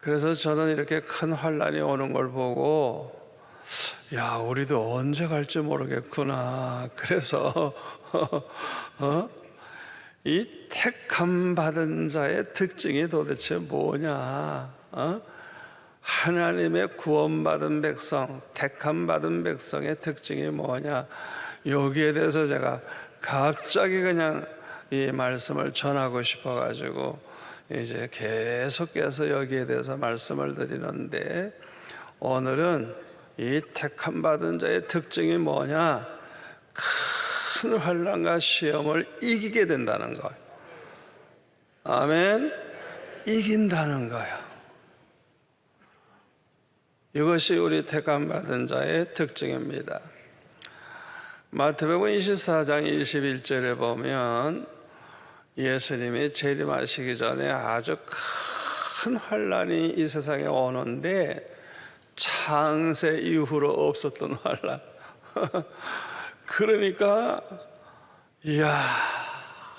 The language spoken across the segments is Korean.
그래서 저는 이렇게 큰 환란이 오는 걸 보고 야, 우리도 언제 갈지 모르겠구나. 그래서 이 택함 받은 자의 특징이 도대체 뭐냐? 하나님의 구원받은 백성, 택함 받은 백성의 특징이 뭐냐? 여기에 대해서 제가 갑자기 그냥 이 말씀을 전하고 싶어가지고 이제 계속해서 여기에 대해서 말씀을 드리는데, 오늘은 이 택함 받은 자의 특징이 뭐냐? 큰 환난과 시험을 이기게 된다는 거예요. 아멘. 이긴다는 거예요. 이것이 우리 택함 받은 자의 특징입니다. 마태복음 24장 21절에 보면 예수님이 재림하시기 전에 아주 큰 환난이 이 세상에 오는데 창세 이후로 없었던 환난. 그러니까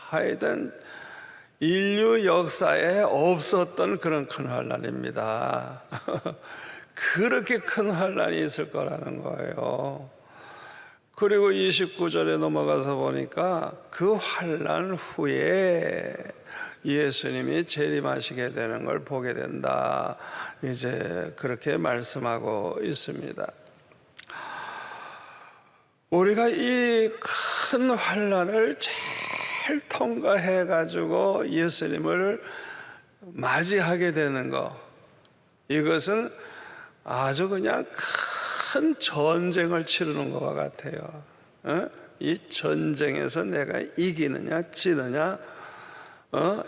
하여튼 인류 역사에 없었던 그런 큰 환난입니다. 그렇게 큰 환난이 있을 거라는 거예요. 그리고 29절에 넘어가서 보니까 그 환난 후에 예수님이 재림하시게 되는 걸 보게 된다. 이제 그렇게 말씀하고 있습니다. 우리가 이 큰 환난을 잘 통과해 가지고 예수님을 맞이하게 되는 거, 이것은 아주 그냥 큰 전쟁을 치르는 것과 같아요. 이 전쟁에서 내가 이기느냐 지느냐,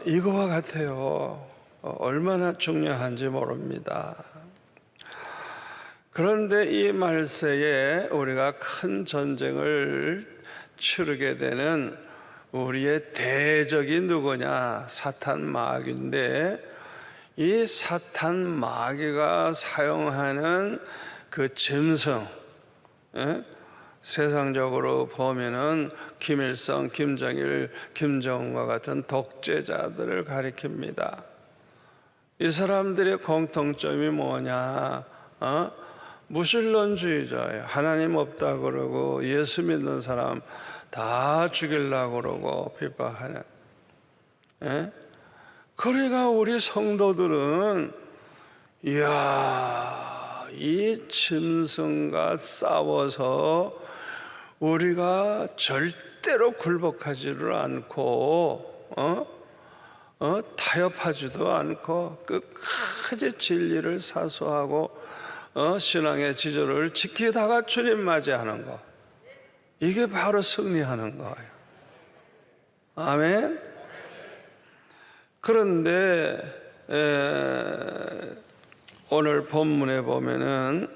이거와 같아요. 얼마나 중요한지 모릅니다. 그런데 이 말세에 우리가 큰 전쟁을 치르게 되는 우리의 대적이 누구냐? 사탄 마귀인데, 이 사탄 마귀가 사용하는 그 짐승, 세상적으로 보면은 김일성, 김정일, 김정은과 같은 독재자들을 가리킵니다. 이 사람들의 공통점이 뭐냐? 무신론주의자예요. 하나님 없다 그러고 예수 믿는 사람 다 죽이려고 그러고 핍박하는. 그러니까 우리 성도들은 이 짐승과 싸워서 우리가 절대로 굴복하지를 않고 타협하지도 않고 끝까지 진리를 사수하고 신앙의 지조를 지키다가 주님 맞이하는 거, 이게 바로 승리하는 거예요. 아멘. 그런데 오늘 본문에 보면은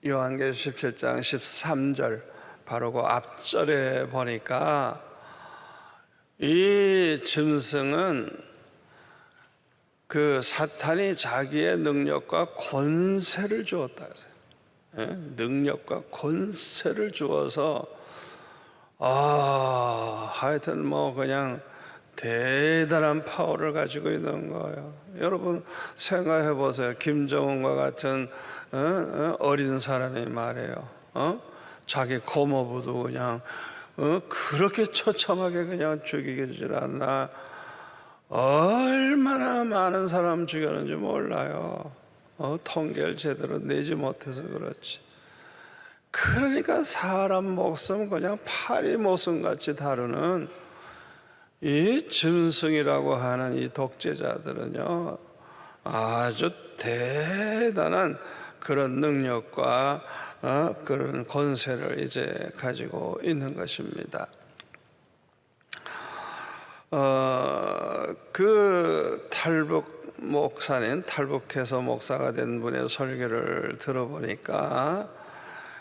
요한계시록 17장 13절 바로 그 앞절에 보니까 이 짐승은 그 사탄이 자기의 능력과 권세를 주었다 해서요. 능력과 권세를 주어서 하여튼 뭐 그냥 대단한 파워를 가지고 있는 거예요. 여러분 생각해 보세요. 김정은과 같은 어린 사람이 말이에요. 자기 고모부도 그냥 그렇게 처참하게 그냥 죽이질 않나. 얼마나 많은 사람 죽였는지 몰라요. 통계를 제대로 내지 못해서 그렇지. 그러니까 사람 목숨 그냥 파리 목숨같이 다루는 이 짐승이라고 하는 이 독재자들은요, 아주 대단한 그런 능력과 그런 권세를 이제 가지고 있는 것입니다. 그 탈북 목사님, 탈북해서 목사가 된 분의 설교를 들어보니까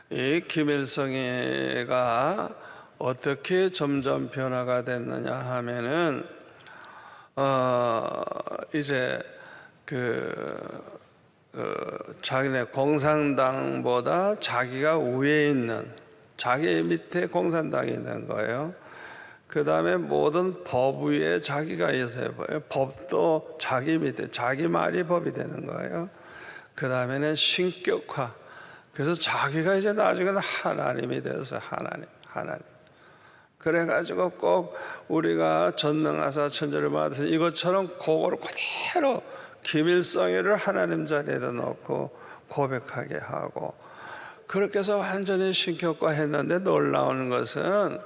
이 김일성이가 어떻게 점점 변화가 됐느냐 하면은 이제 자기네 공산당보다 자기가 위에 있는, 자기 밑에 공산당이 있는 거예요. 그 다음에 모든 법 위에 자기가 있어요. 법도 자기 밑에, 자기 말이 법이 되는 거예요. 그 다음에는 신격화. 그래서 자기가 이제 나중에는 하나님이 되어서 하나님. 그래가지고 꼭 우리가 전능하사 천지를 받아서 이것처럼 그거를 그대로 기밀성의를 하나님 자리에다 놓고 고백하게 하고, 그렇게 해서 완전히 신격화 했는데 놀라운 것은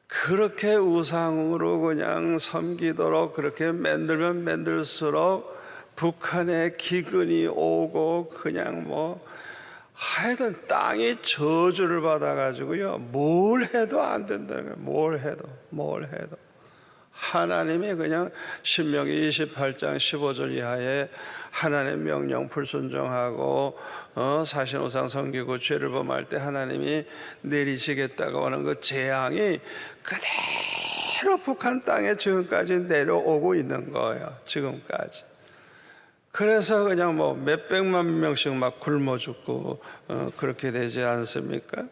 그렇게 우상으로 그냥 섬기도록 그렇게 만들면 만들수록 북한에 기근이 오고 그냥 뭐 하여튼 땅이 저주를 받아가지고요, 뭘 해도 안 된다는 거예요. 뭘 해도 하나님이 그냥 신명기 28장 15절 이하에 하나님의 명령 불순종하고 사신우상 섬기고 죄를 범할 때 하나님이 내리시겠다고 하는 그 재앙이 그대로 북한 땅에 지금까지 내려오고 있는 거예요. 지금까지. 그래서 그냥 뭐 몇백만 명씩 막 굶어 죽고 그렇게 되지 않습니까?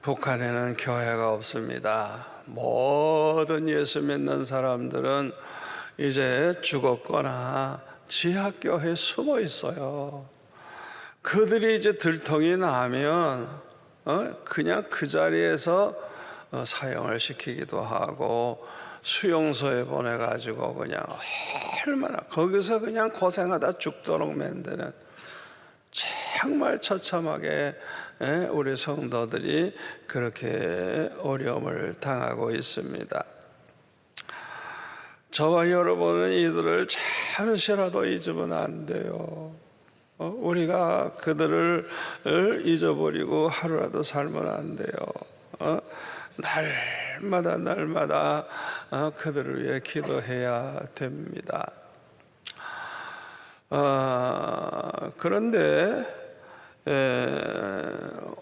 북한에는 교회가 없습니다. 모든 예수 믿는 사람들은 이제 죽었거나 지하교회에 숨어 있어요. 그들이 이제 들통이 나면 그냥 그 자리에서 사형을 시키기도 하고 수용소에 보내가지고 그냥 얼마나 거기서 그냥 고생하다 죽도록 만드는, 정말 처참하게 우리 성도들이 그렇게 어려움을 당하고 있습니다. 저와 여러분은 이들을 잠시라도 잊으면 안 돼요. 우리가 그들을 잊어버리고 하루라도 살면 안 돼요. 날마다 그들을 위해 기도해야 됩니다. 그런데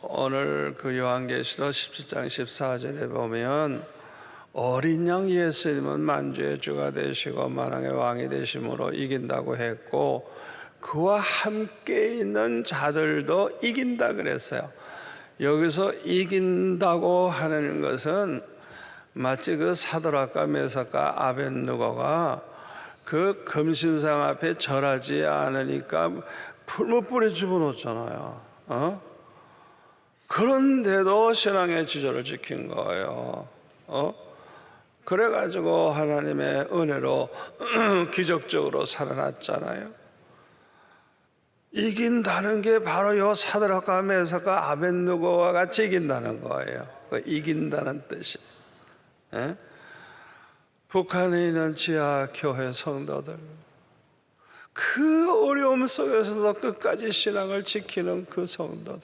오늘 그 요한계시록 17장 14절에 보면 어린 양 예수님은 만주의 주가 되시고 만왕의 왕이 되심으로 이긴다고 했고 그와 함께 있는 자들도 이긴다 그랬어요. 여기서 이긴다고 하는 것은 마치 그 사드락과 메삭과 아벳느고가 그 금신상 앞에 절하지 않으니까 풀무불에 집어넣었잖아요. 그런데도 신앙의 지조를 지킨 거예요. 그래가지고 하나님의 은혜로 기적적으로 살아났잖아요. 이긴다는 게 바로 요 사드락과 메삭과 아벳느고와 같이 이긴다는 거예요. 이긴다는 뜻이. 북한에 있는 지하 교회 성도들, 그 어려움 속에서도 끝까지 신앙을 지키는 그 성도들,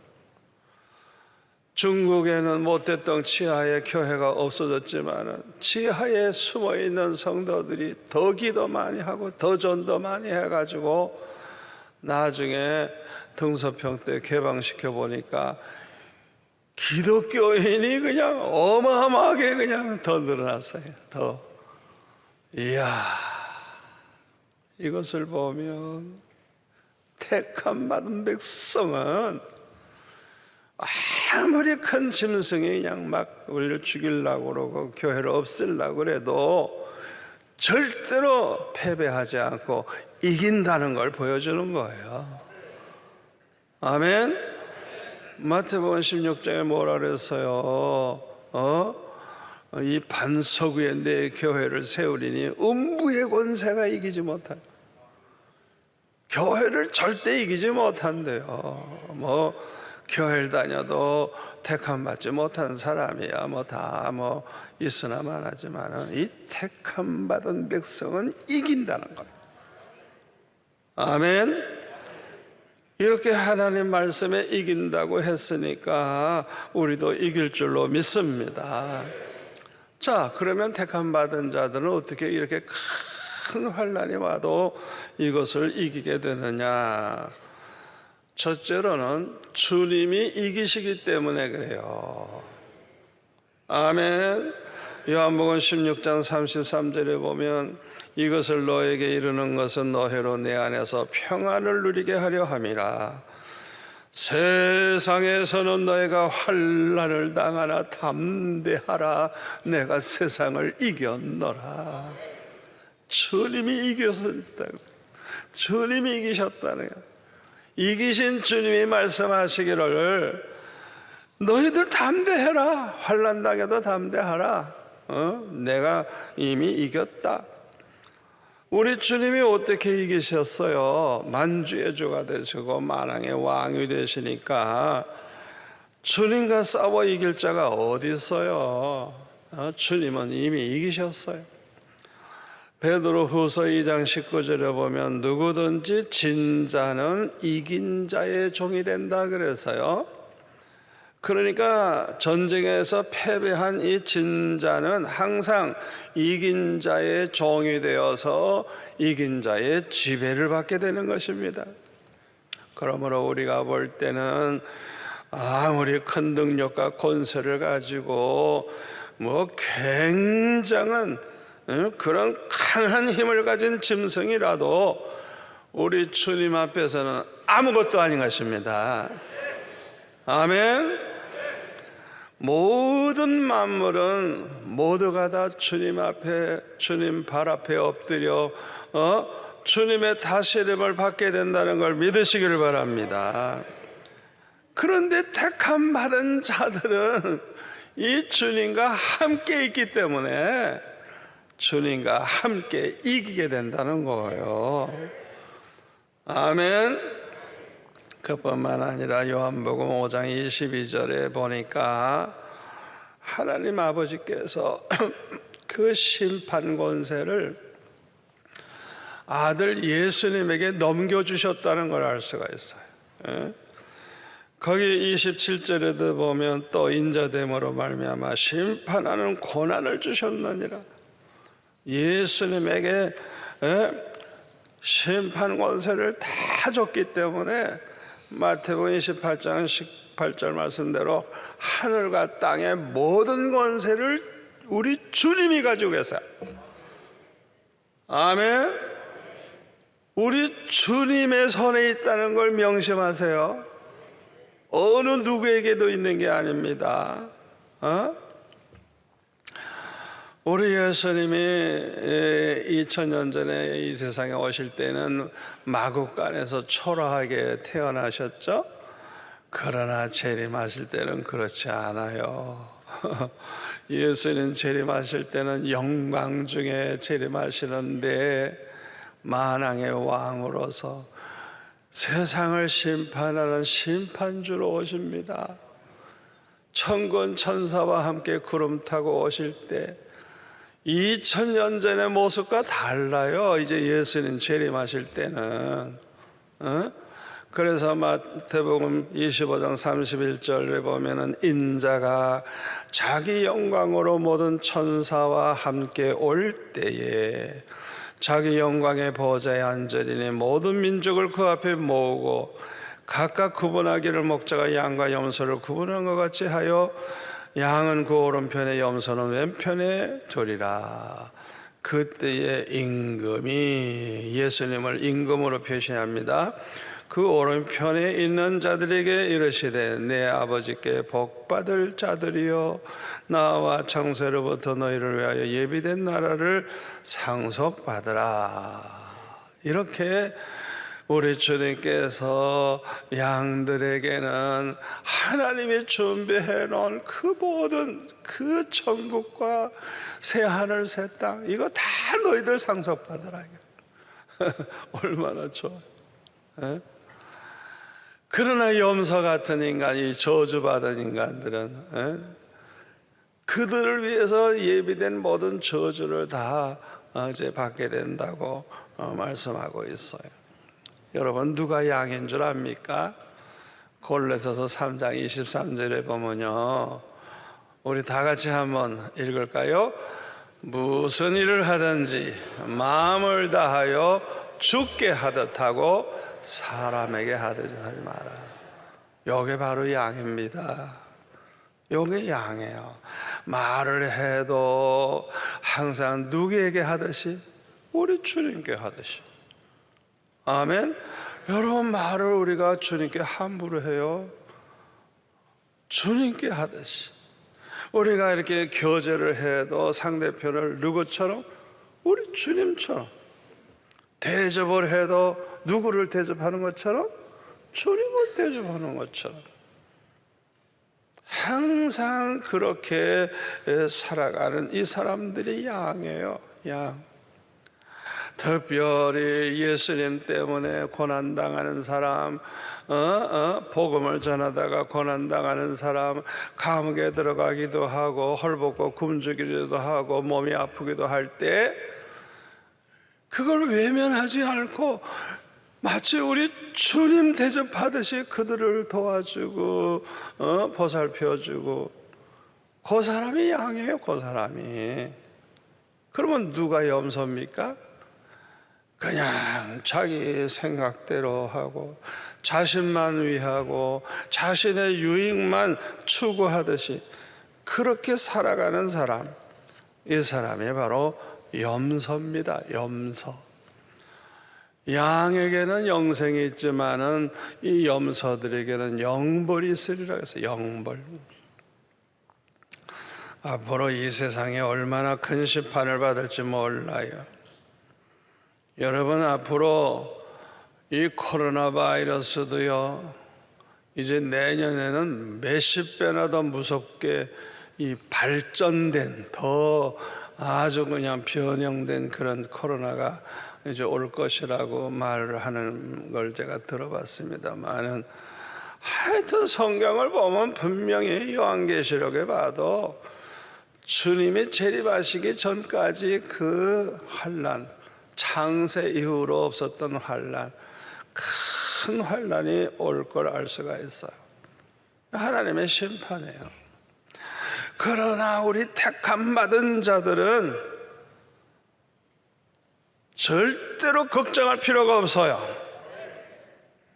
중국에는 못됐던 지하의 교회가 없어졌지만 지하에 숨어있는 성도들이 더 기도 많이 하고 더 전도 많이 해가지고 나중에 등서평 때 개방시켜 보니까 기독교인이 그냥 어마어마하게 그냥 더 늘어났어요. 더. 이야, 이것을 보면 택함 받은 백성은 아무리 큰 짐승이 그냥 막 우리를 죽이려고 그러고 교회를 없애려고 그래도 절대로 패배하지 않고 이긴다는 걸 보여주는 거예요. 아멘. 마태복음 16장에 뭐라 그랬어요? 이 반석 위에 내 교회를 세우리니 음부의 권세가 이기지 못한, 교회를 절대 이기지 못한대요. 뭐 교회를 다녀도 택함 받지 못한 사람이야 뭐 다 뭐 있으나 마나지만 이 택함 받은 백성은 이긴다는 거예요. 아멘. 이렇게 하나님 말씀에 이긴다고 했으니까 우리도 이길 줄로 믿습니다. 자, 그러면 택함 받은 자들은 어떻게 이렇게 큰 환난이 와도 이것을 이기게 되느냐? 첫째로는 주님이 이기시기 때문에 그래요. 아멘. 요한복음 16장 33절에 보면 이것을 너에게 이르는 것은 너희로 내 안에서 평안을 누리게 하려 함이라. 세상에서는 너희가 환난을 당하나 담대하라, 내가 세상을 이겼노라. 주님이 이겼다고. 주님이 이기셨다는 거예요. 이기신 주님이 말씀하시기를 너희들 담대해라, 환난 당해도 담대하라. 내가 이미 이겼다. 우리 주님이 어떻게 이기셨어요? 만주의 주가 되시고 만왕의 왕이 되시니까 주님과 싸워 이길 자가 어디 있어요? 주님은 이미 이기셨어요. 베드로후서 2장 19절에 보면 누구든지 진 자는 이긴 자의 종이 된다 그래서요. 그러니까 전쟁에서 패배한 이 진 자는 항상 이긴 자의 종이 되어서 이긴 자의 지배를 받게 되는 것입니다. 그러므로 우리가 볼 때는 아무리 큰 능력과 권세를 가지고 굉장한 그런 강한 힘을 가진 짐승이라도 우리 주님 앞에서는 아무것도 아닌 것입니다. 아멘. 모든 만물은 모두가 다 주님 앞에, 주님 발 앞에 엎드려 주님의 다스림을 받게 된다는 걸 믿으시기를 바랍니다. 그런데 택함 받은 자들은 이 주님과 함께 있기 때문에 주님과 함께 이기게 된다는 거예요. 아멘. 그뿐만 아니라 요한복음 5장 22절에 보니까 하나님 아버지께서 그 심판 권세를 아들 예수님에게 넘겨주셨다는 걸 알 수가 있어요. 거기 27절에도 보면 또 인자됨으로 말미암아 심판하는 권한을 주셨느니라. 예수님에게 심판 권세를 다 줬기 때문에 마태복음 28장 18절 말씀대로 하늘과 땅의 모든 권세를 우리 주님이 가지고 계세요. 아멘. 우리 주님의 손에 있다는 걸 명심하세요. 어느 누구에게도 있는 게 아닙니다. 우리 예수님이 2000년 전에 이 세상에 오실 때는 마국간에서 초라하게 태어나셨죠? 그러나 재림하실 때는 그렇지 않아요. 예수님 재림하실 때는 영광 중에 재림하시는데 만왕의 왕으로서 세상을 심판하는 심판주로 오십니다. 천군 천사와 함께 구름 타고 오실 때 2000년 전의 모습과 달라요. 이제 예수님 재림하실 때는. 그래서 마태복음 25장 31절에 보면은 인자가 자기 영광으로 모든 천사와 함께 올 때에 자기 영광의 보좌에 앉으리니 모든 민족을 그 앞에 모으고 각각 구분하기를 목자가 양과 염소를 구분한 것 같이 하여 양은 그 오른편에 염소는 왼편에 두리라. 그때의 임금이 예수님을 임금으로 표시합니다. 그 오른편에 있는 자들에게 이르시되 내 아버지께 복받을 자들이여 나와 창세로부터 너희를 위하여 예비된 나라를 상속받으라. 이렇게 우리 주님께서 양들에게는 하나님이 준비해 놓은 그 모든 그 천국과 새 하늘 새 땅 이거 다 너희들 상속받으라. 얼마나 좋아요. 그러나 염소 같은 인간이 저주받은 인간들은 그들을 위해서 예비된 모든 저주를 다 이제 받게 된다고 말씀하고 있어요. 여러분 누가 양인 줄 압니까? 골로새서 3장 23절에 보면요, 우리 다 같이 한번 읽을까요? 무슨 일을 하든지 마음을 다하여 주께 하듯 하고 사람에게 하듯 하지 마라. 요게 바로 양입니다. 요게 양이에요. 말을 해도 항상 누구에게 하듯이? 우리 주님께 하듯이. 아멘. 여러분, 말을 우리가 주님께 함부로 해요? 주님께 하듯이. 우리가 이렇게 교제를 해도 상대편을 누구처럼? 우리 주님처럼. 대접을 해도 누구를 대접하는 것처럼? 주님을 대접하는 것처럼. 항상 그렇게 살아가는 이 사람들이 양이에요. 양. 특별히 예수님 때문에 고난당하는 사람, 복음을 전하다가 고난당하는 사람, 감옥에 들어가기도 하고 헐벗고 굶주기도 하고 몸이 아프기도 할 때 그걸 외면하지 않고 마치 우리 주님 대접하듯이 그들을 도와주고 보살펴주고, 그 사람이 양이에요. 그 사람이. 그러면 누가 염소입니까? 그냥 자기 생각대로 하고 자신만 위하고 자신의 유익만 추구하듯이 그렇게 살아가는 사람, 이 사람이 바로 염소입니다. 염소. 양에게는 영생이 있지만은 이 염소들에게는 영벌이 있으리라 해서 영벌. 앞으로 이 세상에 얼마나 큰 심판을 받을지 몰라요. 여러분, 앞으로 이 코로나 바이러스도요, 이제 내년에는 몇십 배나 더 무섭게 이 발전된, 더 아주 그냥 변형된 그런 코로나가 이제 올 것이라고 말을 하는 걸 제가 들어봤습니다만은, 하여튼 성경을 보면 분명히 요한계시록에 봐도 주님이 재림하시기 전까지 그 환난, 창세 이후로 없었던 환난, 큰 환난이 올 걸 알 수가 있어요. 하나님의 심판이에요. 그러나 우리 택함 받은 자들은 절대로 걱정할 필요가 없어요.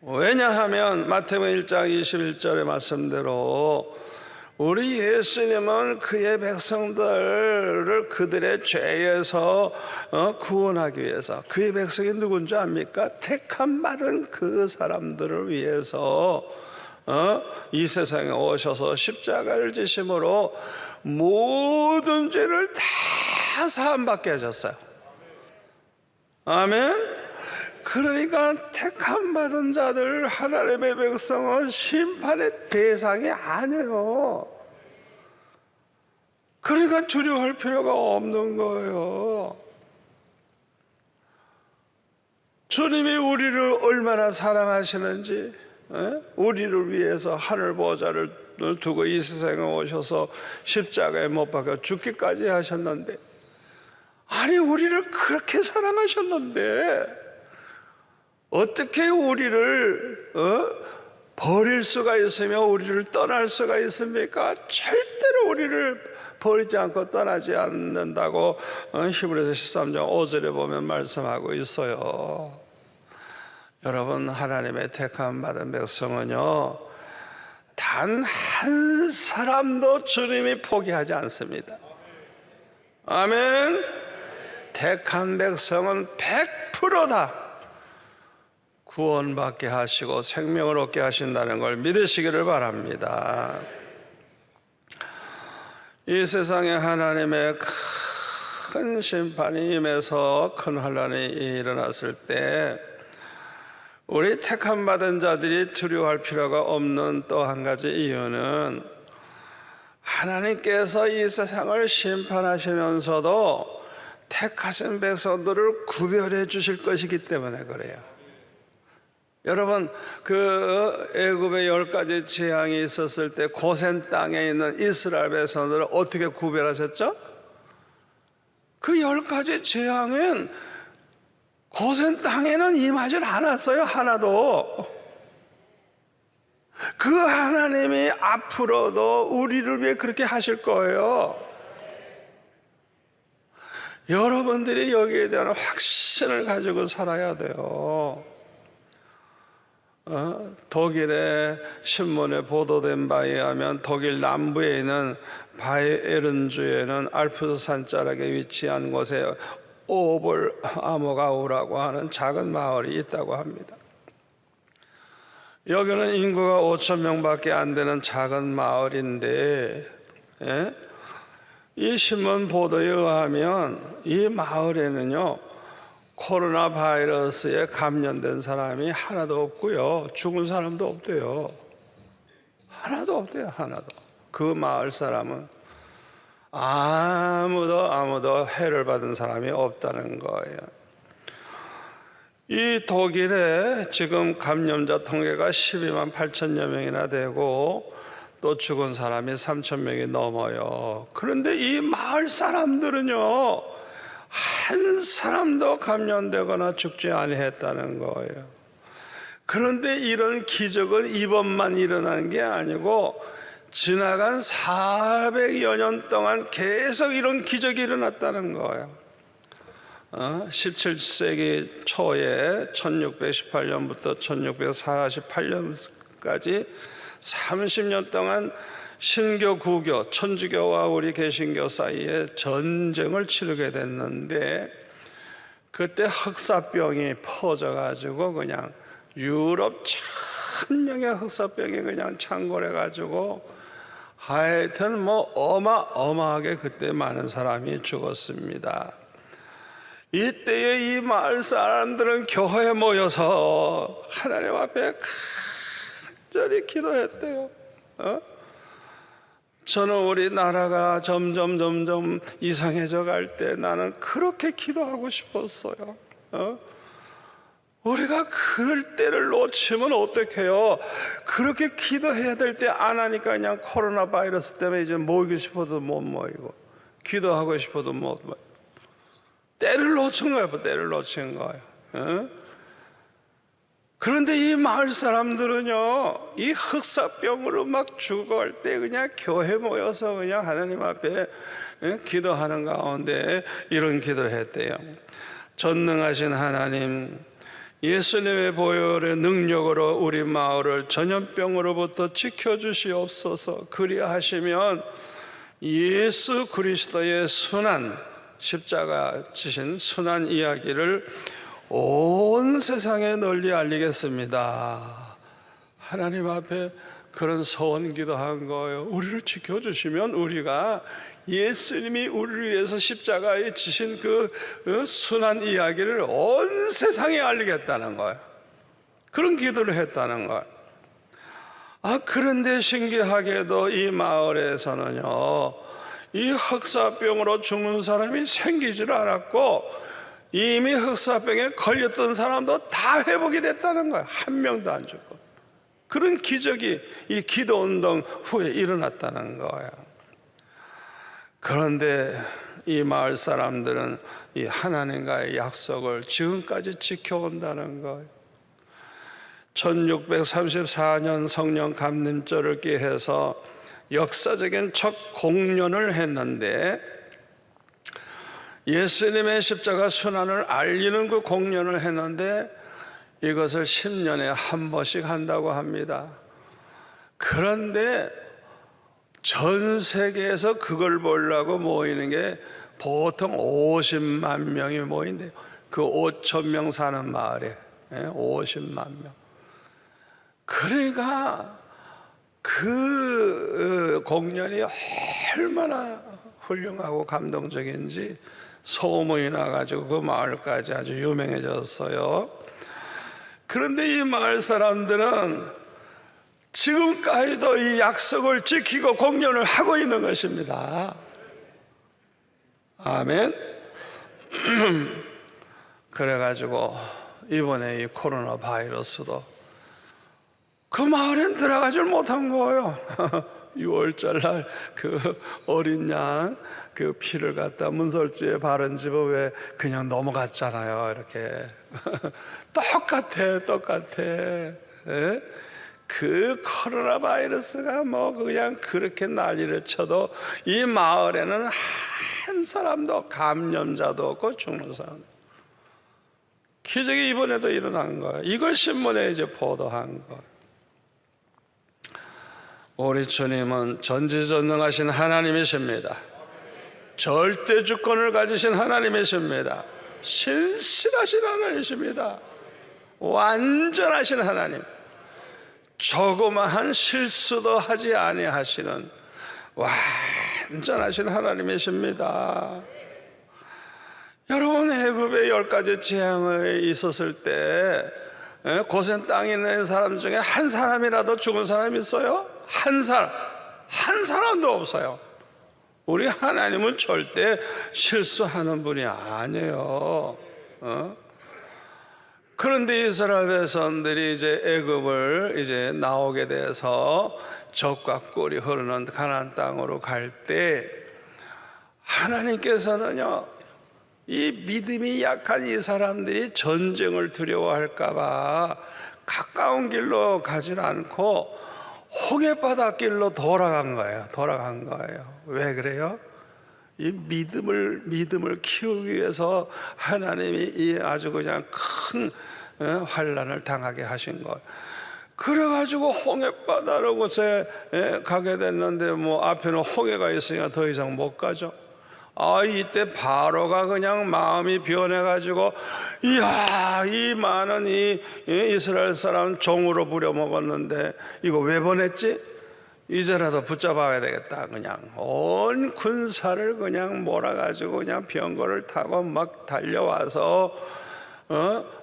왜냐하면 마태복음 1장 21절의 말씀대로 우리 예수님은 그의 백성들을 그들의 죄에서 구원하기 위해서, 그의 백성이 누군지 압니까? 택함 받은 그 사람들을 위해서 이 세상에 오셔서 십자가를 지심으로 모든 죄를 다 사함받게 하셨어요. 아멘. 그러니까 택함 받은 자들, 하나님의 백성은 심판의 대상이 아니에요. 그러니까 두려워할 필요가 없는 거예요. 주님이 우리를 얼마나 사랑하시는지, 우리를 위해서 하늘 보좌를 두고 이 세상에 오셔서 십자가에 못 박혀 죽기까지 하셨는데, 아니 우리를 그렇게 사랑하셨는데 어떻게 우리를 버릴 수가 있으며 우리를 떠날 수가 있습니까? 절대로 우리를 버리지 않고 떠나지 않는다고 히브리서 13장 5절에 보면 말씀하고 있어요. 여러분, 하나님의 택함 받은 백성은요, 단 한 사람도 주님이 포기하지 않습니다. 아멘. 택한 백성은 100%다 구원받게 하시고 생명을 얻게 하신다는 걸 믿으시기를 바랍니다. 이 세상에 하나님의 큰 심판이 임해서 큰 환난이 일어났을 때 우리 택함 받은 자들이 두려워할 필요가 없는 또 한 가지 이유는, 하나님께서 이 세상을 심판하시면서도 택하신 백성들을 구별해 주실 것이기 때문에 그래요. 여러분, 그 애굽의 10가지 재앙이 있었을 때 고센 땅에 있는 이스라엘 백성들을 어떻게 구별하셨죠? 그 10가지 재앙은 고센 땅에는 임하질 않았어요. 하나도. 그 하나님이 앞으로도 우리를 위해 그렇게 하실 거예요. 여러분들이 여기에 대한 확신을 가지고 살아야 돼요. 독일의 신문에 보도된 바에 의하면 독일 남부에 있는 바이에른주에는 알프스 산자락에 위치한 곳에 오볼 아모가우라고 하는 작은 마을이 있다고 합니다. 여기는 인구가 5천 명밖에 안 되는 작은 마을인데, 예? 이 신문 보도에 의하면 이 마을에는요 코로나 바이러스에 감염된 사람이 하나도 없고요, 죽은 사람도 없대요. 하나도 없대요. 하나도. 그 마을 사람은 아무도 해를 받은 사람이 없다는 거예요. 이 독일에 지금 감염자 통계가 12만 8천여 명이나 되고 또 죽은 사람이 3천 명이 넘어요. 그런데 이 마을 사람들은요 한 사람도 감염되거나 죽지 아니했다는 거예요. 그런데 이런 기적은 이번만 일어난 게 아니고 지나간 400여 년 동안 계속 이런 기적이 일어났다는 거예요. 17세기 초에 1618년부터 1648년까지 30년 동안 신교, 구교, 천주교와 우리 개신교 사이에 전쟁을 치르게 됐는데, 그때 흑사병이 퍼져가지고 그냥 유럽 천명의 흑사병이 그냥 창궐해가지고 하여튼 뭐 어마어마하게 그때 많은 사람이 죽었습니다. 이때에 이 마을 사람들은 교회에 모여서 하나님 앞에 간절히 기도했대요. 저는 우리 나라가 점점 이상해져 갈 때 나는 그렇게 기도하고 싶었어요. 우리가 그럴 때를 놓치면 어떡해요? 그렇게 기도해야 될 때 안 하니까 그냥 코로나 바이러스 때문에 이제 모이고 싶어도 못 모이고 기도하고 싶어도 못 모이고 때를 놓친 거예요. 때를 놓친 거예요. 그런데 이 마을 사람들은요 이 흑사병으로 막 죽어갈 때 그냥 교회 모여서 그냥 하나님 앞에 기도하는 가운데 이런 기도를 했대요. 전능하신 하나님, 예수님의 보혈의 능력으로 우리 마을을 전염병으로부터 지켜주시옵소서. 그리하시면 예수 그리스도의 순한 십자가 지신 순한 이야기를 온 세상에 널리 알리겠습니다. 하나님 앞에 그런 소원 기도한 거예요. 우리를 지켜주시면 우리가 예수님이 우리를 위해서 십자가에 지신 그 순한 이야기를 온 세상에 알리겠다는 거예요. 그런 기도를 했다는 거예요. 그런데 신기하게도 이 마을에서는요 이 흑사병으로 죽는 사람이 생기질 않았고 이미 흑사병에 걸렸던 사람도 다 회복이 됐다는 거예요. 한 명도 안 죽고. 그런 기적이 이 기도운동 후에 일어났다는 거예요. 그런데 이 마을 사람들은 이 하나님과의 약속을 지금까지 지켜온다는 거예요. 1634년 성령 감림절을 기해서 역사적인 첫 공연을 했는데, 예수님의 십자가 순환을 알리는 그 공연을 했는데 이것을 10년에 한 번씩 한다고 합니다. 그런데 전 세계에서 그걸 보려고 모이는 게 보통 50만 명이 모인대요. 그 5천 명 사는 마을에 50만 명. 그러니까 그 공연이 얼마나 훌륭하고 감동적인지 소문이 나가지고 그 마을까지 아주 유명해졌어요. 그런데 이 마을 사람들은 지금까지도 이 약속을 지키고 공연을 하고 있는 것입니다. 아멘. 그래가지고 이번에 이 코로나 바이러스도 그 마을엔 들어가질 못한 거예요. 6월절 날 그 어린 양 그 피를 갖다 문설주에 바른 집은 왜 그냥 넘어갔잖아요. 이렇게 똑같아. 예? 그 코로나 바이러스가 뭐 그냥 그렇게 난리를 쳐도 이 마을에는 한 사람도 감염자도 없고 죽는 사람. 기적이 이번에도 일어난 거예요. 이걸 신문에 이제 보도한 거예요. 우리 주님은 전지전능하신 하나님이십니다. 절대 주권을 가지신 하나님이십니다. 신실하신 하나님이십니다. 완전하신 하나님. 조그마한 실수도 하지 아니하시는 완전하신 하나님이십니다. 여러분, 애굽의 10가지 재앙이 있었을 때 고센 땅에 있는 사람 중에 한 사람이라도 죽은 사람이 있어요? 한 사람도 없어요. 우리 하나님은 절대 실수하는 분이 아니에요. 그런데 이스라엘 백성들이 이제 애굽을 이제 나오게 돼서 젖과 꿀이 흐르는 가나안 땅으로 갈 때 하나님께서는요, 이 믿음이 약한 이 사람들이 전쟁을 두려워할까봐 가까운 길로 가진 않고 홍해바다 길로 돌아간 거예요. 왜 그래요? 이 믿음을 키우기 위해서 하나님이 이 아주 그냥 큰 환난을 당하게 하신 거예요. 그래가지고 홍해바다로 곳에 가게 됐는데 뭐 앞에는 홍해가 있으니까 더 이상 못 가죠. 이때 바로가 그냥 마음이 변해가지고, 이야, 이 많은 이 이스라엘 사람 종으로 부려먹었는데 이거 왜 보냈지? 이제라도 붙잡아야 되겠다. 그냥 온 군사를 그냥 몰아가지고 그냥 병거를 타고 막 달려와서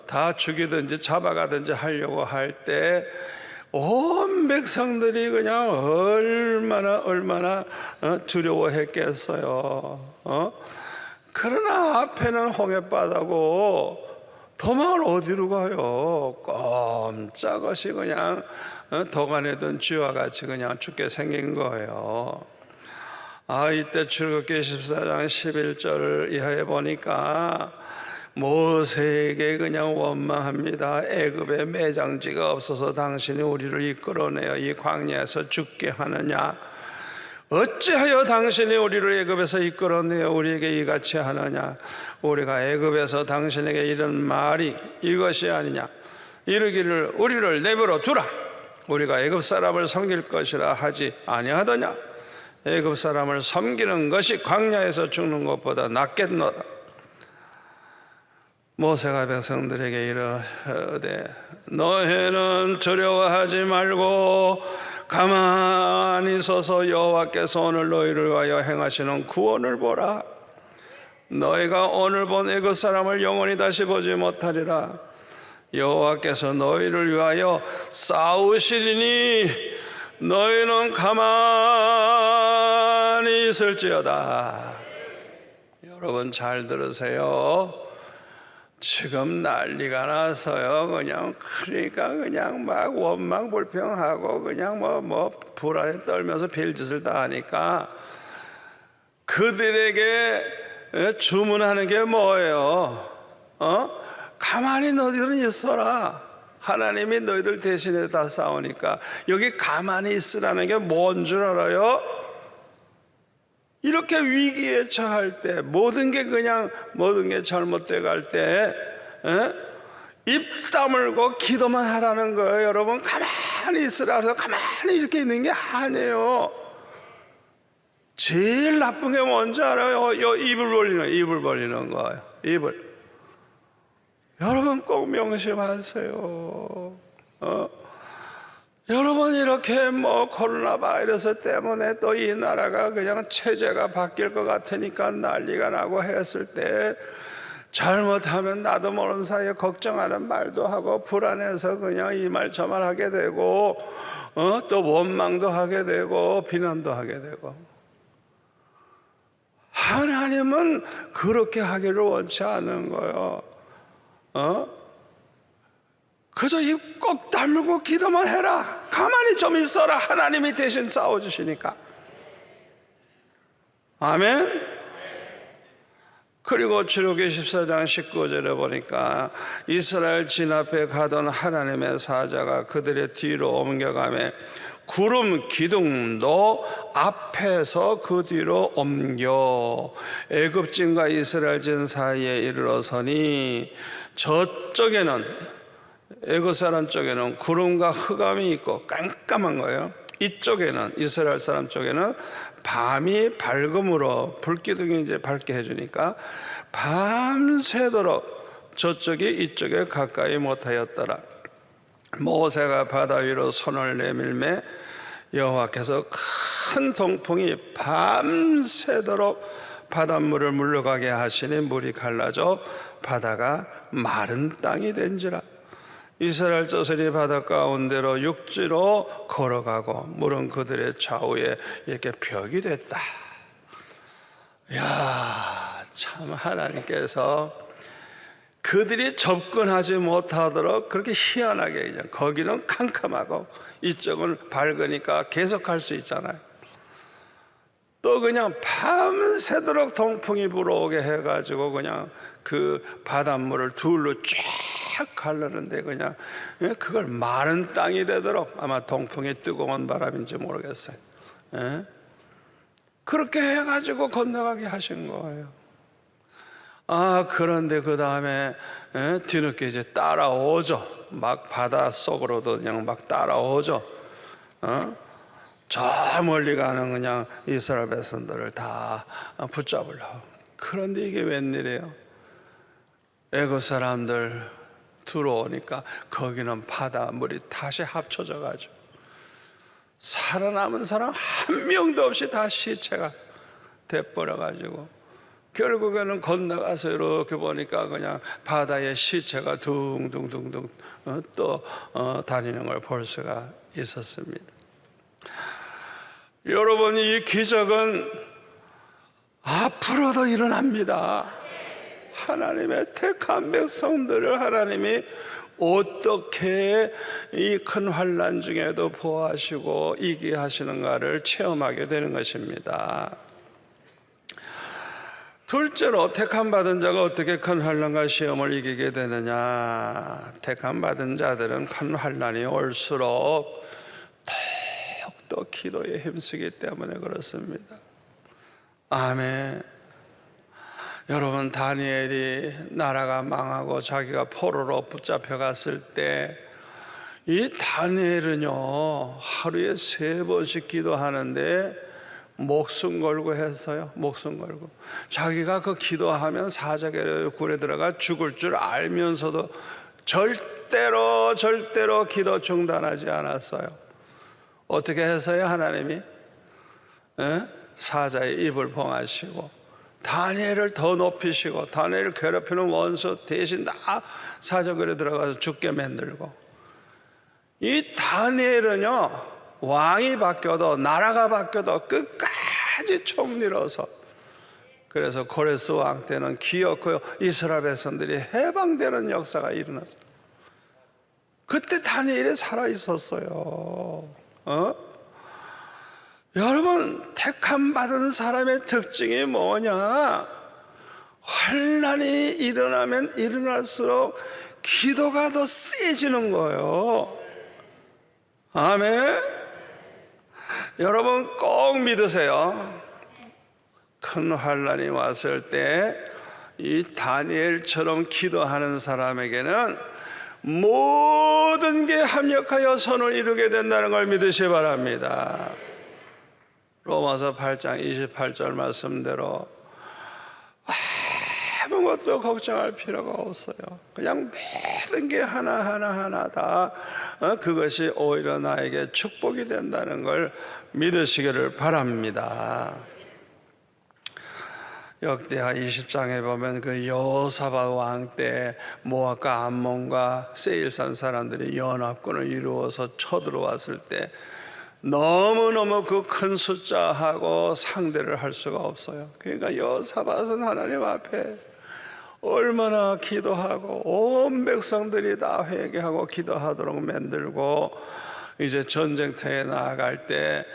다 죽이든지 잡아가든지 하려고 할 때 온 백성들이 그냥 얼마나 두려워했겠어요. 그러나 앞에는 홍해바다고 도망을 어디로 가요? 꼼짝없이 그냥 도가니든 쥐와 같이 그냥 죽게 생긴 거예요. 이때 출애굽기 14장 11절을 이하에 보니까 모세에게 그냥 원망합니다. 애굽에 매장지가 없어서 당신이 우리를 이끌어내어 이 광야에서 죽게 하느냐? 어찌하여 당신이 우리를 애굽에서 이끌어내어 우리에게 이같이 하느냐? 우리가 애굽에서 당신에게 이런 말이 이것이 아니냐? 이르기를 우리를 내버려 두라. 우리가 애굽 사람을 섬길 것이라 하지 아니하더냐? 애굽 사람을 섬기는 것이 광야에서 죽는 것보다 낫겠노라. 모세가 백성들에게 이르되 너희는 두려워하지 말고 가만히 서서 여호와께서 오늘 너희를 위하여 행하시는 구원을 보라. 너희가 오늘 본 애굽 사람을 영원히 다시 보지 못하리라. 여호와께서 너희를 위하여 싸우시리니 너희는 가만히 있을지어다. 여러분 잘 들으세요. 지금 난리가 나서요. 그냥 막 원망 불평하고 그냥 뭐 불안에 떨면서 별짓을 다 하니까 그들에게 주문하는 게 뭐예요? 가만히 너희들은 있어라. 하나님이 너희들 대신에 다 싸우니까 여기 가만히 있으라는 게 뭔 줄 알아요? 이렇게 위기에 처할 때 모든 게 잘못돼 갈 때 입 다물고 기도만 하라는 거예요. 여러분 가만히 있으라 해서 가만히 이렇게 있는 게 아니에요. 제일 나쁜 게 뭔지 알아요? 입을 벌리는 거예요. 입을. 여러분 꼭 명심하세요. 여러분 이렇게 코로나 바이러스 때문에 또 이 나라가 그냥 체제가 바뀔 것 같으니까 난리가 나고 했을 때 잘못하면 나도 모르는 사이에 걱정하는 말도 하고 불안해서 그냥 이 말 저 말 하게 되고 또 원망도 하게 되고 비난도 하게 되고. 하나님은 그렇게 하기를 원치 않는 거예요. 그저 입 꼭 다물고 기도만 해라. 가만히 좀 있어라. 하나님이 대신 싸워주시니까. 아멘. 그리고 출애굽기 14장 19절에 보니까 이스라엘 진 앞에 가던 하나님의 사자가 그들의 뒤로 옮겨가며 구름 기둥도 앞에서 그 뒤로 옮겨 애굽진과 이스라엘 진 사이에 이르러서니 저쪽에는 애굽 사람 쪽에는 구름과 흑암이 있고 깜깜한 거예요. 이쪽에는 이스라엘 사람 쪽에는 밤이 밝음으로 불기둥이 이제 밝게 해주니까 밤새도록 저쪽이 이쪽에 가까이 못하였더라. 모세가 바다 위로 손을 내밀매 여호와께서 큰 동풍이 밤새도록 바닷물을 물러가게 하시니 물이 갈라져 바다가 마른 땅이 된지라. 이스라엘 자손이 바다 가운데로 육지로 걸어가고 물은 그들의 좌우에 이렇게 벽이 됐다. 야, 참 하나님께서 그들이 접근하지 못하도록 그렇게 희한하게 그냥 거기는 캄캄하고 이쪽은 밝으니까 계속 갈 수 있잖아요. 또 그냥 밤새도록 동풍이 불어오게 해가지고 그냥 그 바닷물을 둘로 쫙 가르는데 그냥 그걸 마른 땅이 되도록, 아마 동풍이 뜨거운 바람인지 모르겠어요. 그렇게 해가지고 건너가게 하신 거예요. 그런데 그 다음에 뒤늦게 이제 따라오죠. 막 바다 속으로도 그냥 막 따라오죠. 저 멀리 가는 그냥 이스라엘 백성들을 다 붙잡으려고. 그런데 이게 웬일이에요? 애굽 사람들 들어오니까 거기는 바닷물이 다시 합쳐져 가지고 살아남은 사람 한 명도 없이 다 시체가 돼버려 가지고 결국에는 건너가서 이렇게 보니까 그냥 바다에 시체가 둥둥둥둥 다니는 걸 볼 수가 있었습니다. 여러분, 이 기적은 앞으로도 일어납니다. 하나님의 택한 백성들을 하나님이 어떻게 이 큰 환난 중에도 보호하시고 이기게 하시는가를 체험하게 되는 것입니다. 둘째로, 택함 받은 자가 어떻게 큰 환난과 시험을 이기게 되느냐. 택함 받은 자들은 큰 환난이 올수록 더욱더 기도에 힘쓰기 때문에 그렇습니다. 아멘. 여러분, 다니엘이 나라가 망하고 자기가 포로로 붙잡혀갔을 때 이 다니엘은요 하루에 3번씩 기도하는데 목숨 걸고 했어요. 목숨 걸고. 자기가 그 기도하면 사자굴에 들어가 죽을 줄 알면서도 절대로 기도 중단하지 않았어요. 어떻게 해서요? 하나님이 사자의 입을 봉하시고 다니엘을 더 높이시고 다니엘을 괴롭히는 원수 대신 다 사자굴에 들어가서 죽게 만들고. 이 다니엘은요 왕이 바뀌어도 나라가 바뀌어도 끝까지 총리로서, 그래서 고레스 왕 때는 기어코 이스라엘 백성들이 해방되는 역사가 일어났어요. 그때 다니엘이 살아있었어요. 여러분, 택함 받은 사람의 특징이 뭐냐? 환난이 일어나면 일어날수록 기도가 더 세지는 거예요. 아멘. 여러분 꼭 믿으세요. 큰 환난이 왔을 때 이 다니엘처럼 기도하는 사람에게는 모든 게 합력하여 선을 이루게 된다는 걸 믿으시기 바랍니다. 로마서 8장 28절 말씀대로 아무것도 걱정할 필요가 없어요. 그냥 모든 게 하나하나 다 그것이 오히려 나에게 축복이 된다는 걸 믿으시기를 바랍니다. 역대하 20장에 보면 그 여호사밧 왕 때 모압과 암몬과 세일산 사람들이 연합군을 이루어서 쳐들어왔을 때 너무너무 그 큰 숫자하고 상대를 할 수가 없어요. 그러니까 여호사밧은 하나님 앞에 얼마나 기도하고 온 백성들이 다 회개하고 기도하도록 만들고, 이제 전쟁터에 나아갈 때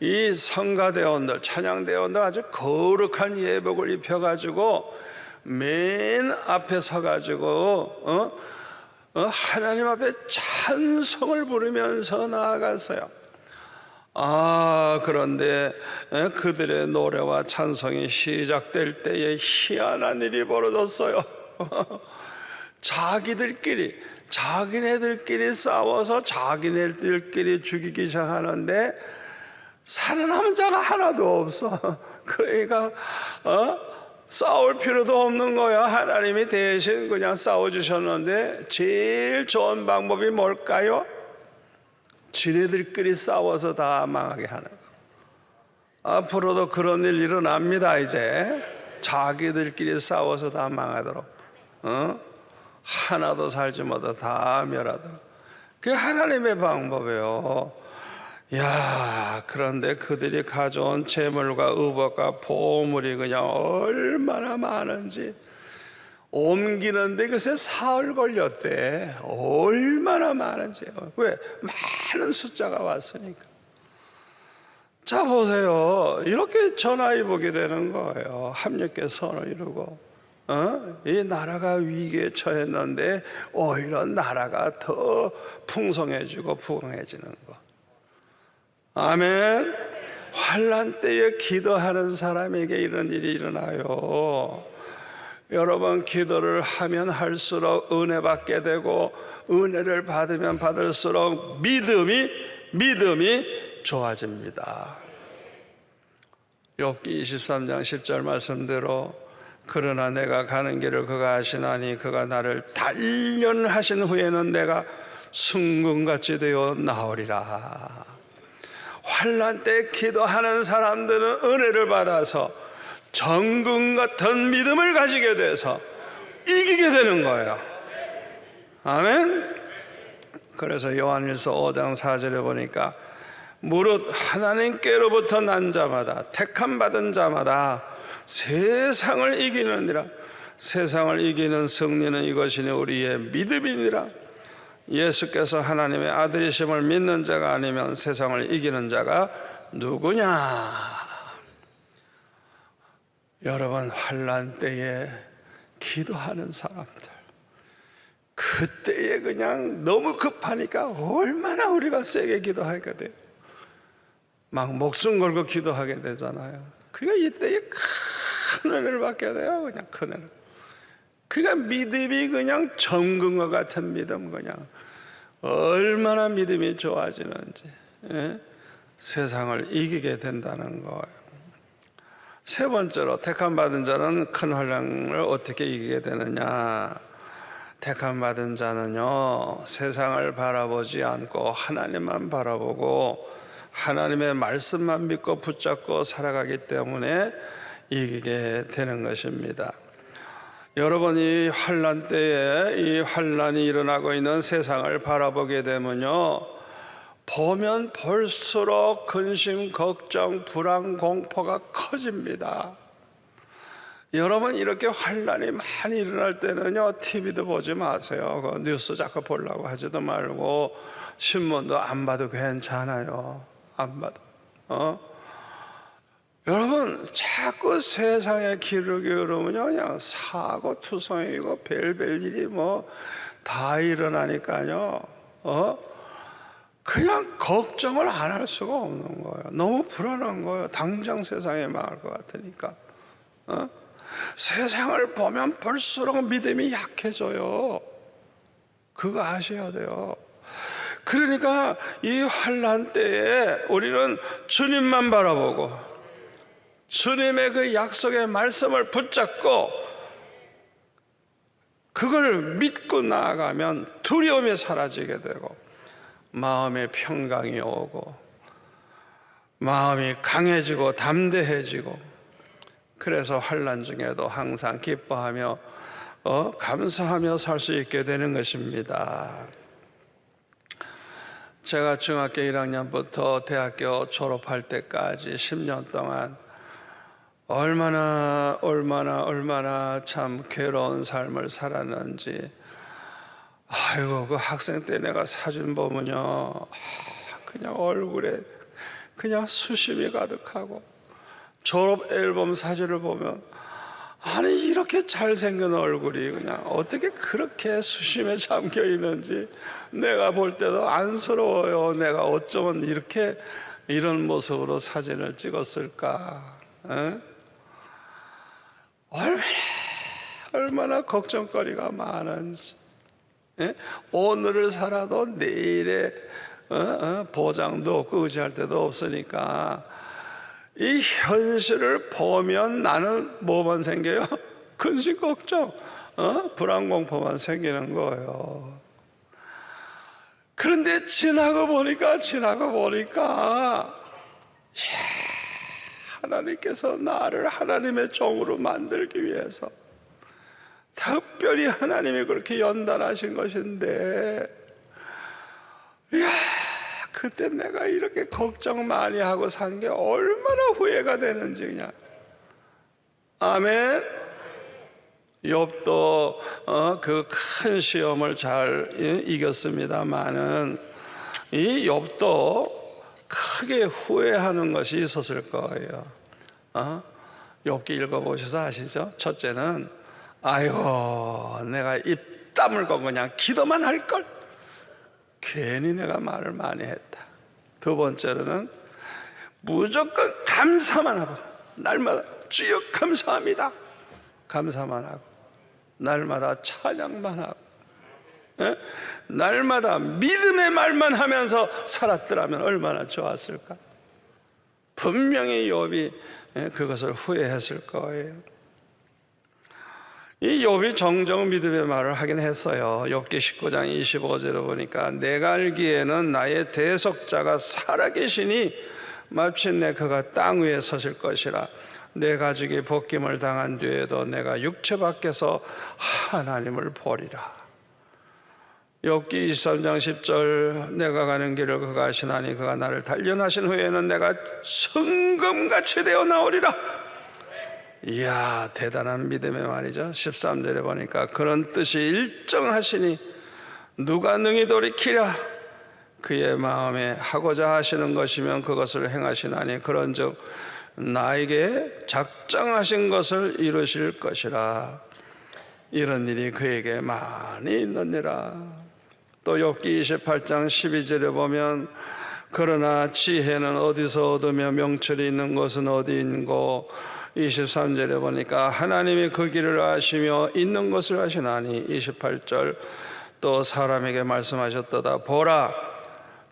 이 성가대원들, 찬양대원들 아주 거룩한 예복을 입혀가지고 맨 앞에 서가지고 하나님 앞에 찬송을 부르면서 나아갔어요. 그런데 그들의 노래와 찬송이 시작될 때에 희한한 일이 벌어졌어요. 자기네들끼리 싸워서 자기네들끼리 죽이기 시작하는데 살아남은 자가 하나도 없어. 그러니까 싸울 필요도 없는 거야. 하나님이 대신 그냥 싸워주셨는데 제일 좋은 방법이 뭘까요? 지네들끼리 싸워서 다 망하게 하는 거. 앞으로도 그런 일 일어납니다. 이제 자기들끼리 싸워서 다 망하도록, 하나도 살지 못하고 다 멸하도록. 그게 하나님의 방법이에요. 야, 그런데 그들이 가져온 재물과 의복과 보물이 그냥 얼마나 많은지, 옮기는데 글쎄 사흘 걸렸대. 얼마나 많은지. 왜? 많은 숫자가 왔으니까. 자, 보세요. 이렇게 전화위복이 되는 거예요. 합력의 선을 이루고, 이 나라가 위기에 처했는데 오히려 나라가 더 풍성해지고 부강해지는 거. 아멘. 환난 때에 기도하는 사람에게 이런 일이 일어나요. 여러분, 기도를 하면 할수록 은혜 받게 되고, 은혜를 받으면 받을수록 믿음이 좋아집니다. 욥기 23장 10절 말씀대로 그러나 내가 가는 길을 그가 아시나니 그가 나를 단련하신 후에는 내가 순금같이 되어 나오리라. 환난 때 기도하는 사람들은 은혜를 받아서 정금 같은 믿음을 가지게 돼서 이기게 되는 거예요. 아멘. 그래서 요한일서 5장 4절에 보니까 무릇 하나님께로부터 난 자마다 택함 받은 자마다 세상을 이기느니라. 세상을 이기는 승리는 이것이니 우리의 믿음이니라. 예수께서 하나님의 아들이심을 믿는 자가 아니면 세상을 이기는 자가 누구냐? 여러분, 환난 때에 기도하는 사람들, 그때에 그냥 너무 급하니까 얼마나 우리가 세게 기도하게 돼요. 막 목숨 걸고 기도하게 되잖아요. 그러니까 이때에 큰 은혜를 받게 돼요. 그냥 큰 은혜. 그러니까 믿음이 그냥 정금과 같은 믿음, 그냥 얼마나 믿음이 좋아지는지, 세상을 이기게 된다는 거예요. 세 번째로 택함 받은 자는 큰 환난을 어떻게 이기게 되느냐? 택함 받은 자는요, 세상을 바라보지 않고 하나님만 바라보고 하나님의 말씀만 믿고 붙잡고 살아가기 때문에 이기게 되는 것입니다. 여러분이 환난 때에 이 환난이 일어나고 있는 세상을 바라보게 되면요, 보면 볼수록 근심, 걱정, 불안, 공포가 커집니다. 여러분, 이렇게 환난이 많이 일어날 때는요, TV도 보지 마세요. 뉴스 자꾸 보려고 하지도 말고 신문도 안 봐도 괜찮아요. 안 봐도. 여러분, 자꾸 세상의 기록이 흐르면요, 그냥 사고 투성이고 별별 일이 뭐 다 일어나니까요, 그냥 걱정을 안 할 수가 없는 거예요. 너무 불안한 거예요. 당장 세상에 망할 것 같으니까. 세상을 보면 볼수록 믿음이 약해져요. 그거 아셔야 돼요. 그러니까 이 환난 때에 우리는 주님만 바라보고 주님의 그 약속의 말씀을 붙잡고 그걸 믿고 나아가면 두려움이 사라지게 되고 마음의 평강이 오고 마음이 강해지고 담대해지고, 그래서 환난 중에도 항상 기뻐하며 감사하며 살 수 있게 되는 것입니다. 제가 중학교 1학년부터 대학교 졸업할 때까지 10년 동안 얼마나 참 괴로운 삶을 살았는지, 아이고, 그 학생 때 내가 사진 보면요, 그냥 얼굴에 그냥 수심이 가득하고, 졸업 앨범 사진을 보면 아니, 이렇게 잘생긴 얼굴이 그냥 어떻게 그렇게 수심에 잠겨 있는지 내가 볼 때도 안쓰러워요. 내가 어쩌면 이렇게 이런 모습으로 사진을 찍었을까? 얼마나 걱정거리가 많은지. 오늘을 살아도 내일의 보장도 없고 의지할 데도 없으니까 이 현실을 보면 나는 뭐만 생겨요? 근심 걱정, 불안 공포만 생기는 거예요. 그런데 지나고 보니까 하나님께서 나를 하나님의 종으로 만들기 위해서 특별히 하나님이 그렇게 연단하신 것인데, 그때 내가 이렇게 걱정 많이 하고 산 게 얼마나 후회가 되는지 그냥. 아멘. 욥도 그 큰 시험을 잘 이겼습니다마는 이 욥도 크게 후회하는 것이 있었을 거예요. 욥기 읽어보셔서 아시죠? 첫째는 아이고 내가 입 다물고 그냥 기도만 할걸, 괜히 내가 말을 많이 했다. 두 번째로는 무조건 감사만 하고, 날마다 주여 감사합니다 감사만 하고, 날마다 찬양만 하고, 날마다 믿음의 말만 하면서 살았더라면 얼마나 좋았을까. 분명히 욥이 그것을 후회했을 거예요. 이 욥이 종종 믿음의 말을 하긴 했어요. 욥기 19장 25절에 보니까 내가 알기에는 나의 대속자가 살아계시니 마침내 그가 땅 위에 서실 것이라. 내 가족이 복김을 당한 뒤에도 내가 육체 밖에서 하나님을 보리라. 욥기 23장 10절 내가 가는 길을 그가 아시나니 그가 나를 단련하신 후에는 내가 성금같이 되어 나오리라. 이야, 대단한 믿음의 말이죠. 13절에 보니까 그런 뜻이 일정하시니 누가 능히 돌이키랴. 그의 마음에 하고자 하시는 것이면 그것을 행하시나니 그런즉 나에게 작정하신 것을 이루실 것이라. 이런 일이 그에게 많이 있느니라. 또 욥기 28장 12절에 보면 그러나 지혜는 어디서 얻으며 명철이 있는 것은 어디 있는고. 23절에 보니까 하나님이 그 길을 아시며 있는 것을 아시나니. 28절 또 사람에게 말씀하셨도다. 보라,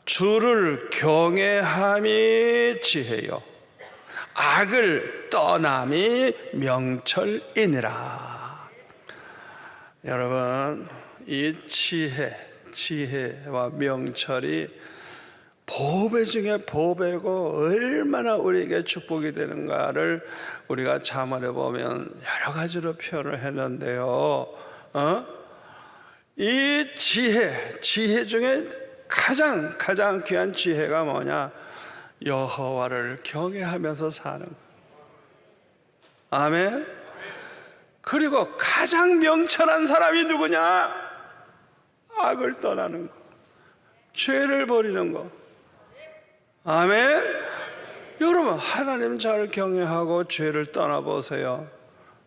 주를 경외함이 지혜요 악을 떠남이 명철이니라. 여러분, 이 지혜와 명철이 보배 중에 보배고 얼마나 우리에게 축복이 되는가를 우리가 자문해 보면 여러 가지로 표현을 했는데요. 이 지혜 중에 가장 귀한 지혜가 뭐냐? 여호와를 경외하면서 사는 것. 아멘. 그리고 가장 명철한 사람이 누구냐? 악을 떠나는 것, 죄를 버리는 것. 아멘. 여러분, 하나님 잘 경외하고 죄를 떠나보세요.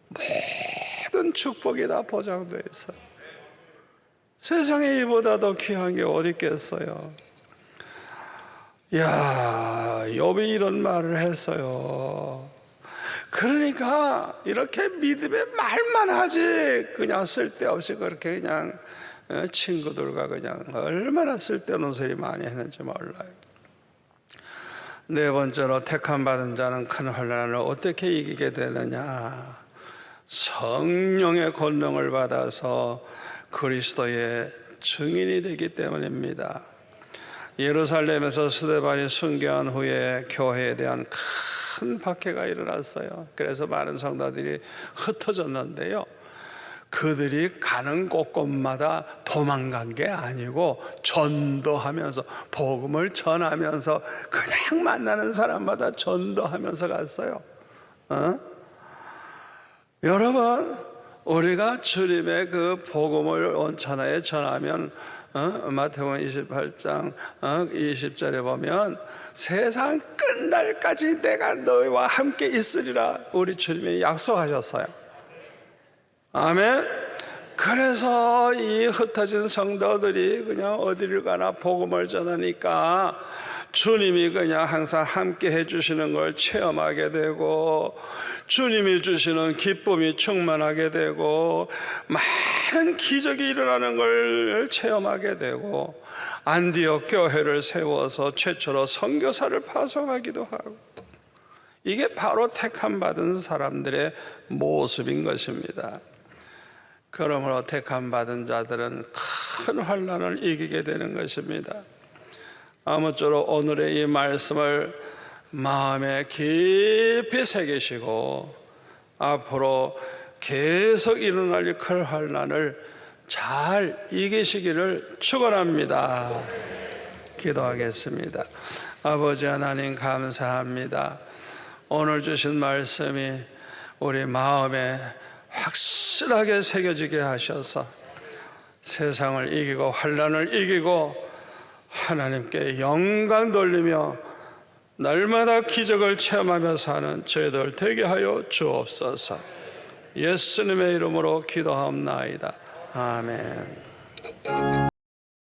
모든 축복이 다 보장되어 있어요. 세상에 이보다 더 귀한 게 어디 있겠어요. 야, 욥이 이런 말을 했어요. 그러니까 이렇게 믿음의 말만 하지 그냥 쓸데없이 그렇게 그냥 친구들과 그냥 얼마나 쓸데없는 소리 많이 했는지 몰라요. 네 번째로 택함 받은 자는 큰 환난을 어떻게 이기게 되느냐? 성령의 권능을 받아서 그리스도의 증인이 되기 때문입니다. 예루살렘에서 스데반이 순교한 후에 교회에 대한 큰 박해가 일어났어요. 그래서 많은 성도들이 흩어졌는데요, 그들이 가는 곳곳마다 도망간 게 아니고 전도하면서, 복음을 전하면서, 그냥 만나는 사람마다 전도하면서 갔어요. 여러분, 우리가 주님의 그 복음을 온천하에 전하면 마태복음 28장 20절에 보면 세상 끝날까지 내가 너희와 함께 있으리라 우리 주님이 약속하셨어요. 아멘. 그래서 이 흩어진 성도들이 그냥 어디를 가나 복음을 전하니까 주님이 그냥 항상 함께 해주시는 걸 체험하게 되고, 주님이 주시는 기쁨이 충만하게 되고, 많은 기적이 일어나는 걸 체험하게 되고, 안디옥 교회를 세워서 최초로 선교사를 파송하기도 하고, 이게 바로 택함 받은 사람들의 모습인 것입니다. 그러므로 택함 받은 자들은 큰 환난을 이기게 되는 것입니다. 아무쪼록 오늘의 이 말씀을 마음에 깊이 새기시고 앞으로 계속 일어날 이 큰 환난을 잘 이기시기를 축원합니다. 기도하겠습니다. 아버지 하나님 감사합니다. 오늘 주신 말씀이 우리 마음에 확실하게 새겨지게 하셔서 세상을 이기고 환난을 이기고 하나님께 영광 돌리며 날마다 기적을 체험하며 사는 저희들 되게 하여 주옵소서. 예수님의 이름으로 기도하옵나이다. 아멘.